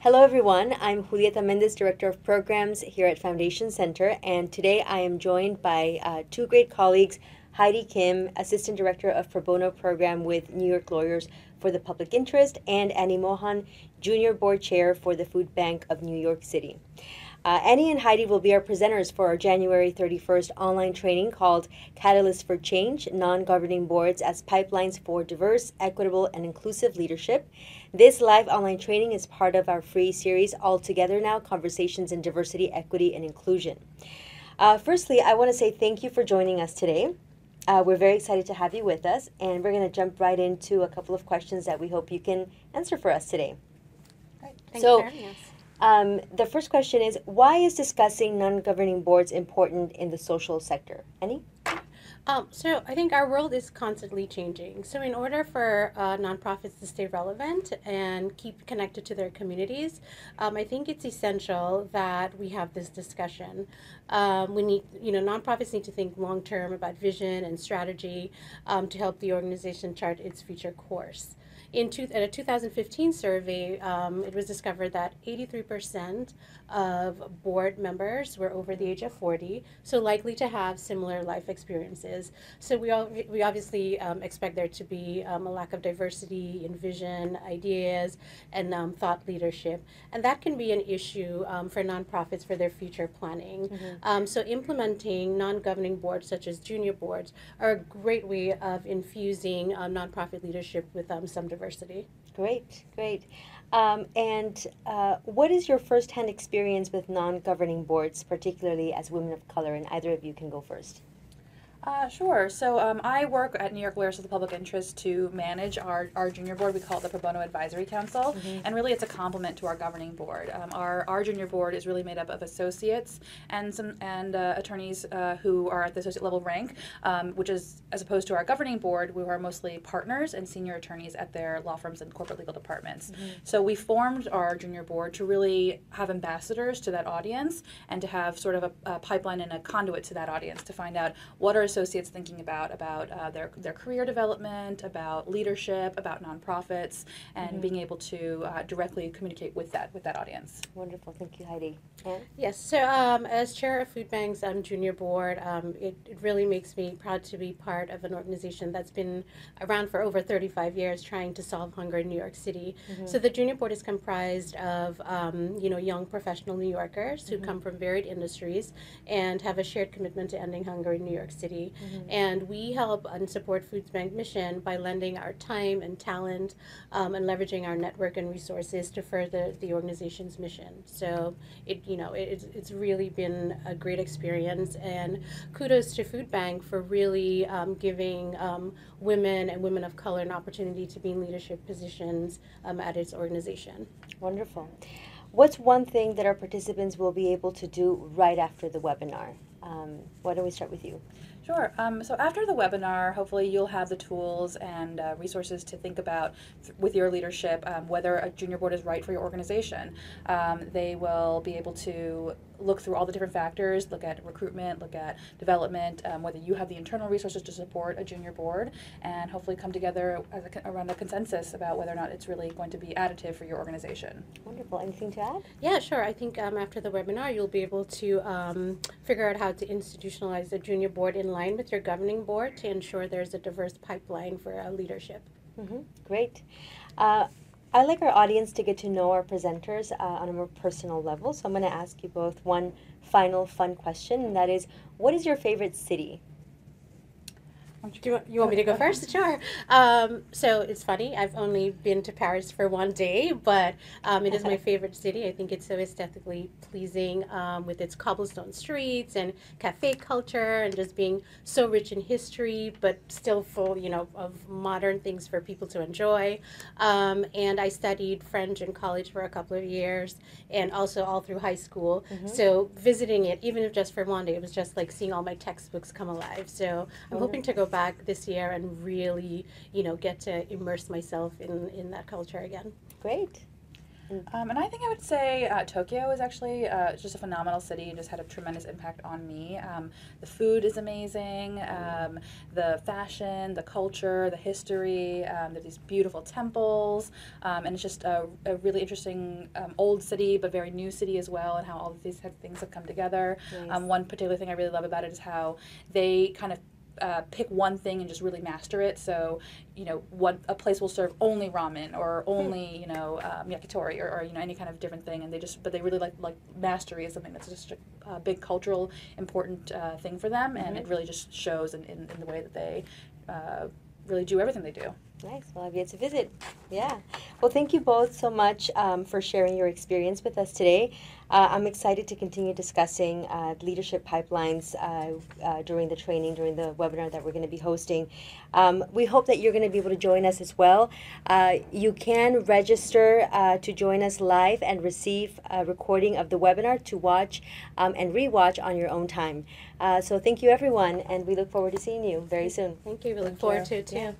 Hello, everyone. I'm Julieta Mendez, Director of Programs here at Foundation Center, and today I am joined by two great colleagues, Heidi Kim, Assistant Director of Pro Bono Program with New York Lawyers for the Public Interest, and Annie Mohan, Junior Board Chair for the Food Bank of New York City. Annie and Heidi will be our presenters for our January 31st online training called Catalyst for Change, Non-Governing Boards as Pipelines for Diverse, Equitable, and Inclusive Leadership. This live online training is part of our free series, All Together Now, Conversations in Diversity, Equity, and Inclusion. Firstly, I want to say thank you for joining us today. We're very excited to have you with us, and we're going to jump right into a couple of questions that we hope you can answer for us today. Great. Thanks for having us. The first question is, why is discussing non-governing boards important in the social sector? Annie? So I think our world is constantly changing. So in order for nonprofits to stay relevant and keep connected to their communities, I think it's essential that we have this discussion. Nonprofits need to think long-term about vision and strategy to help the organization chart its future course. In a 2015 survey, it was discovered that 83% of board members were over the age of 40, so likely to have similar life experiences. So we obviously expect there to be a lack of diversity in vision, ideas, and thought leadership. And that can be an issue for nonprofits for their future planning. So implementing non-governing boards such as junior boards are a great way of infusing nonprofit leadership with some diversity. Great, great. What is your firsthand experience with non-governing boards, particularly as women of color? And either of you can go first. Sure. So I work at New York Lawyers for the Public Interest to manage our junior board. We call it the Pro Bono Advisory Council, and really it's a complement to our governing board. Our junior board is really made up of associates and attorneys who are at the associate level rank, which is as opposed to our governing board, who are mostly partners and senior attorneys at their law firms and corporate legal departments. So we formed our junior board to really have ambassadors to that audience and to have sort of a pipeline and a conduit to that audience to find out what are associates thinking about their career development, about leadership, about nonprofits, and being able to directly communicate with that audience. Wonderful, thank you, Heidi. Yes, so as chair of Food Bank's junior board, it really makes me proud to be part of an organization that's been around for over 35 years trying to solve hunger in New York City. So the junior board is comprised of young professional New Yorkers who come from varied industries and have a shared commitment to ending hunger in New York City. And we help and support Food Bank mission by lending our time and talent and leveraging our network and resources to further the organization's mission. So it's really been a great experience, and kudos to Food Bank for really giving women and women of color an opportunity to be in leadership positions at its organization. Wonderful. What's one thing that our participants will be able to do right after the webinar? Why don't we start with you? Sure. So after the webinar, hopefully you'll have the tools and resources to think about with your leadership whether a junior board is right for your organization. They will be able to look through all the different factors, look at recruitment, look at development, whether you have the internal resources to support a junior board, and hopefully come together around a consensus about whether or not it's really going to be additive for your organization. Wonderful. Anything to add? Yeah, sure. I think after the webinar, you'll be able to figure out how to institutionalize the junior board in line with your governing board to ensure there's a diverse pipeline for leadership. Great. I'd like our audience to get to know our presenters on a more personal level, so I'm going to ask you both one final fun question, and that is, what is your favorite city? Do you want me to go first? Sure. So it's funny, I've only been to Paris for one day, but it is my favorite city. I think it's so aesthetically pleasing with its cobblestone streets and cafe culture and just being so rich in history, but still full, of modern things for people to enjoy. And I studied French in college for a couple of years and also all through high school. So visiting it, even if just for one day, it was just like seeing all my textbooks come alive. So I'm hoping to go back this year and really, get to immerse myself in that culture again. Great. And I think I would say Tokyo is actually just a phenomenal city and just had a tremendous impact on me. The food is amazing, the fashion, the culture, the history. There's these beautiful temples, and it's just a really interesting old city, but very new city as well, and how all of these things have come together. Nice. One particular thing I really love about it is how they kind of pick one thing and just really master it. So, what a place will serve only ramen or only, yakitori or any kind of different thing, and but they really like mastery is something that's just a big cultural important thing for them, and it really just shows in the way that they really do everything they do. Nice. Well, I've yet to visit. Yeah. Well, thank you both so much for sharing your experience with us today. I'm excited to continue discussing leadership pipelines during the training, during the webinar that we're going to be hosting. We hope that you're going to be able to join us as well. You can register to join us live and receive a recording of the webinar to watch and rewatch on your own time. So thank you, everyone, and we look forward to seeing you very soon. Thank you. We look forward to it too. Yeah.